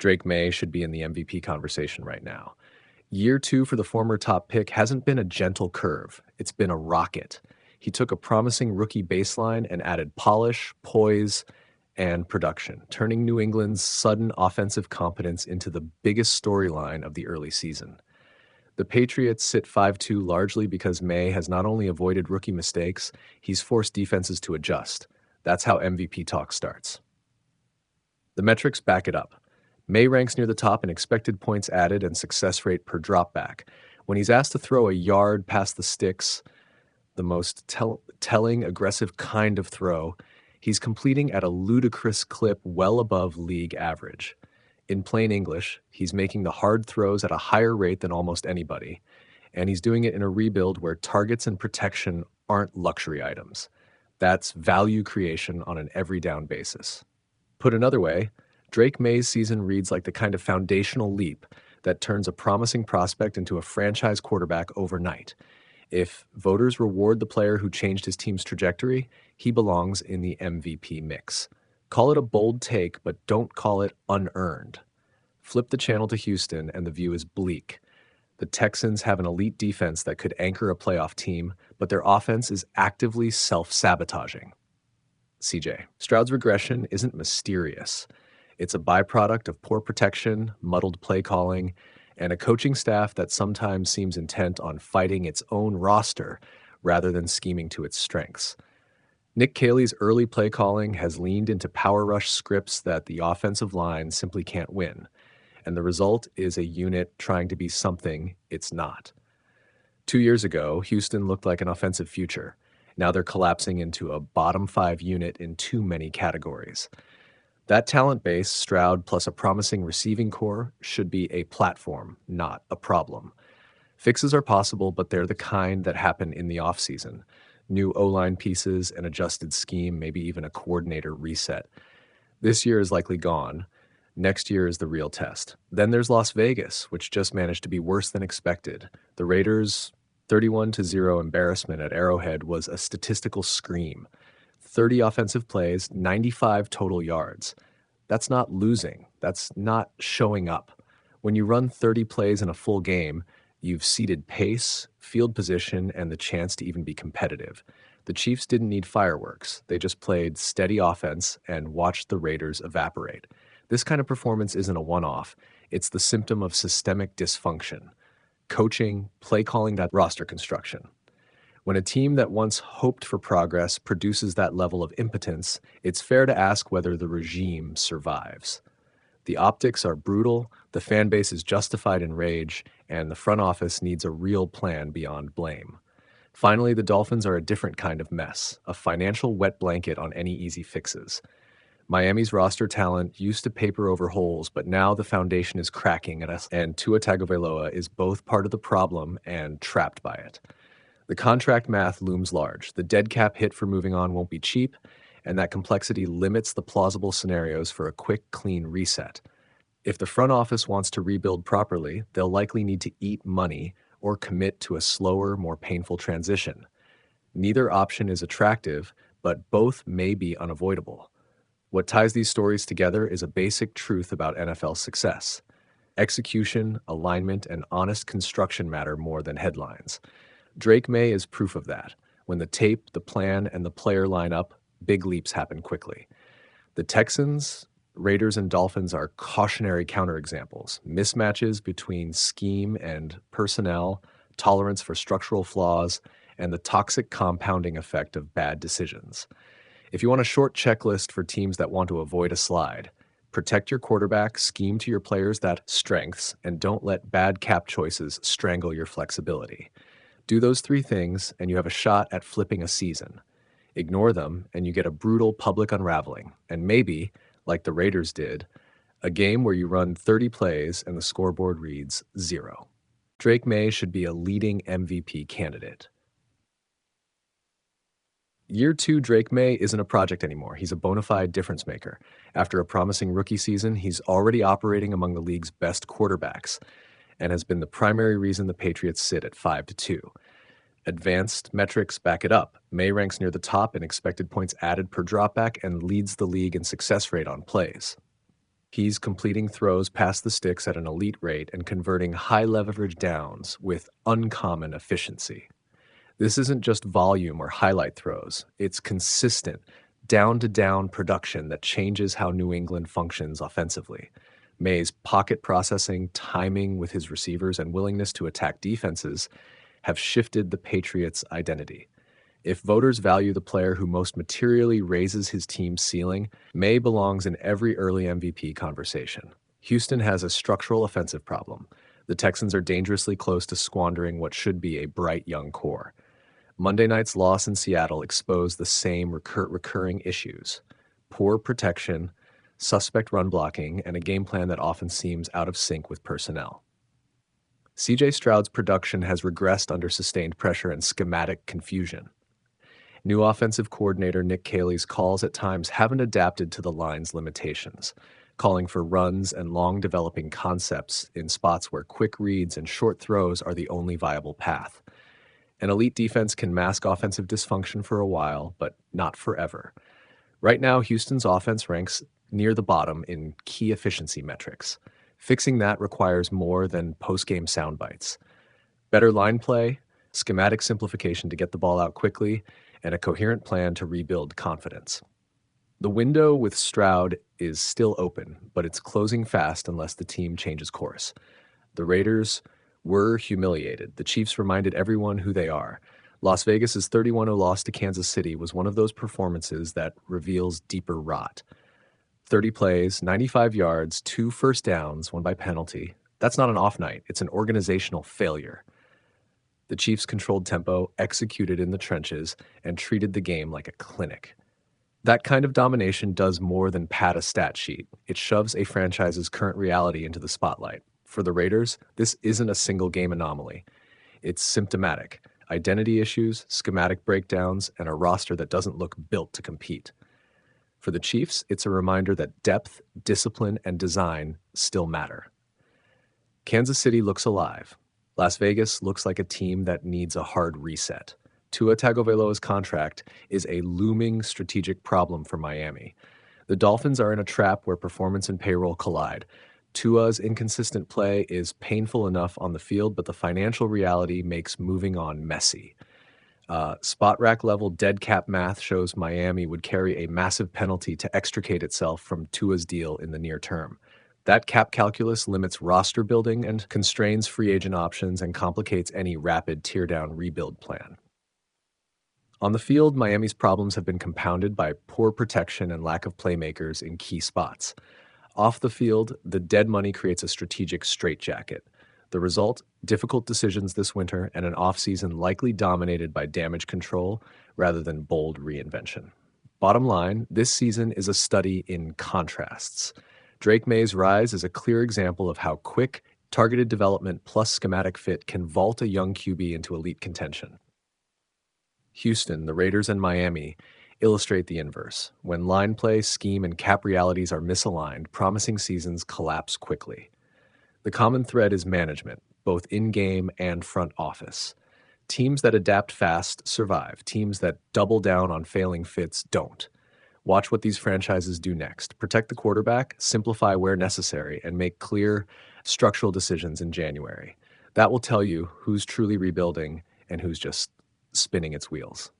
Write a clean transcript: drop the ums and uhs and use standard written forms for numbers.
Drake Maye should be in the MVP conversation right now. Year two for the former top pick hasn't been a gentle curve, it's been a rocket. He took a promising rookie baseline and added polish, poise, and production, turning New England's sudden offensive competence into the biggest storyline of the early season. The Patriots sit 5-2 largely because Maye has not only avoided rookie mistakes, he's forced defenses to adjust. That's how MVP talk starts. The metrics back it up. Maye ranks near the top in expected points added and success rate per dropback. When he's asked to throw a yard past the sticks, the most telling, aggressive kind of throw, he's completing at a ludicrous clip well above league average. In plain English, he's making the hard throws at a higher rate than almost anybody, and he's doing it in a rebuild where targets and protection aren't luxury items. That's value creation on an every down basis. Put another way, Drake Maye's season reads like the kind of foundational leap that turns a promising prospect into a franchise quarterback overnight. If voters reward the player who changed his team's trajectory, he belongs in the MVP mix. Call it a bold take, but don't call it unearned. Flip the channel to Houston, and the view is bleak. The Texans have an elite defense that could anchor a playoff team, but their offense is actively self-sabotaging. CJ, Stroud's regression isn't mysterious. It's a byproduct of poor protection, muddled play calling, and a coaching staff that sometimes seems intent on fighting its own roster rather than scheming to its strengths. Nick Caley's early play calling has leaned into power rush scripts that the offensive line simply can't win, and the result is a unit trying to be something it's not. 2 years ago, Houston looked like an offensive future. Now they're collapsing into a bottom 5 unit in too many categories. That talent base, Stroud plus a promising receiving core, should be a platform, not a problem. Fixes are possible, but they're the kind that happen in the offseason. New O-line pieces, an adjusted scheme, maybe even a coordinator reset. This year is likely gone. Next year is the real test. Then there's Las Vegas, which just managed to be worse than expected. The Raiders' 31-0 embarrassment at Arrowhead was a statistical scream. 30 offensive plays, 95 total yards. That's not losing. That's not showing up. When you run 30 plays in a full game, you've ceded pace, field position, and the chance to even be competitive. The Chiefs didn't need fireworks. They just played steady offense and watched the Raiders evaporate. This kind of performance isn't a one-off. It's the symptom of systemic dysfunction. Coaching, play calling, that roster construction. When a team that once hoped for progress produces that level of impotence, it's fair to ask whether the regime survives. The optics are brutal, the fan base is justified in rage, and the front office needs a real plan beyond blame. Finally, the Dolphins are a different kind of mess, a financial wet blanket on any easy fixes. Miami's roster talent used to paper over holes, but now the foundation is cracking at us, and Tua Tagovailoa is both part of the problem and trapped by it. The contract math looms large. The dead cap hit for moving on won't be cheap, and that complexity limits the plausible scenarios for a quick, clean reset. If the front office wants to rebuild properly, they'll likely need to eat money or commit to a slower, more painful transition. Neither option is attractive, but both may be unavoidable. What ties these stories together is a basic truth about NFL success. Execution, alignment, and honest construction matter more than headlines. Drake Maye is proof of that. When the tape, the plan, and the player line up, big leaps happen quickly. The Texans, Raiders, and Dolphins are cautionary counterexamples. Mismatches between scheme and personnel, tolerance for structural flaws, and the toxic compounding effect of bad decisions. If you want a short checklist for teams that want to avoid a slide, protect your quarterback, scheme to your players that strengths, and don't let bad cap choices strangle your flexibility. Do those 3 things, and you have a shot at flipping a season. Ignore them, and you get a brutal public unraveling, and maybe, like the Raiders did, a game where you run 30 plays and the scoreboard reads 0. Drake Maye should be a leading MVP candidate. Year 2 Drake Maye isn't a project anymore. He's a bona fide difference maker. After a promising rookie season, he's already operating among the league's best quarterbacks and has been the primary reason the Patriots sit at 5-2. Advanced metrics back it up. Maye ranks near the top in expected points added per dropback and leads the league in success rate on plays. He's completing throws past the sticks at an elite rate and converting high leverage downs with uncommon efficiency. This isn't just volume or highlight throws, it's consistent, down to down production that changes how New England functions offensively. Maye's pocket processing, timing with his receivers, and willingness to attack defenses have shifted the Patriots' identity. If voters value the player who most materially raises his team's ceiling, Maye belongs in every early MVP conversation. Houston has a structural offensive problem. The Texans are dangerously close to squandering what should be a bright young core. Monday night's loss in Seattle exposed the same recurring issues: poor protection, suspect run blocking, and a game plan that often seems out of sync with personnel. CJ Stroud's production has regressed under sustained pressure and schematic confusion. New offensive coordinator Nick Caley's calls at times haven't adapted to the line's limitations, calling for runs and long developing concepts in spots where quick reads and short throws are the only viable path. An elite defense can mask offensive dysfunction for a while, but not forever. Right now, Houston's offense ranks near the bottom in key efficiency metrics. Fixing that requires more than post-game sound bites. Better line play, schematic simplification to get the ball out quickly, and a coherent plan to rebuild confidence. The window with Stroud is still open, but it's closing fast unless the team changes course. The Raiders were humiliated. The Chiefs reminded everyone who they are. Las Vegas's 31-0 loss to Kansas City was one of those performances that reveals deeper rot. 30 plays, 95 yards, 2 first downs, 1 by penalty. That's not an off night. It's an organizational failure. The Chiefs controlled tempo, executed in the trenches, and treated the game like a clinic. That kind of domination does more than pad a stat sheet. It shoves a franchise's current reality into the spotlight. For the Raiders, this isn't a single game anomaly. It's symptomatic: identity issues, schematic breakdowns, and a roster that doesn't look built to compete. For the Chiefs, it's a reminder that depth, discipline, and design still matter. Kansas City looks alive. Las Vegas looks like a team that needs a hard reset. Tua Tagovailoa's contract is a looming strategic problem for Miami. The Dolphins are in a trap where performance and payroll collide. Tua's inconsistent play is painful enough on the field, but the financial reality makes moving on messy. Spot rack level dead cap math shows Miami would carry a massive penalty to extricate itself from Tua's deal in the near term. That cap calculus limits roster building and constrains free agent options and complicates any rapid teardown rebuild plan. On the field, Miami's problems have been compounded by poor protection and lack of playmakers in key spots. Off the field, the dead money creates a strategic straitjacket. The result: difficult decisions this winter and an offseason likely dominated by damage control rather than bold reinvention. Bottom line, this season is a study in contrasts. Drake Maye's rise is a clear example of how quick, targeted development plus schematic fit can vault a young QB into elite contention. Houston, the Raiders, and Miami illustrate the inverse. When line play, scheme, and cap realities are misaligned, promising seasons collapse quickly. The common thread is management, both in-game and front office. Teams that adapt fast survive. Teams that double down on failing fits don't. Watch what these franchises do next. Protect the quarterback, simplify where necessary, and make clear structural decisions in January. That will tell you who's truly rebuilding and who's just spinning its wheels.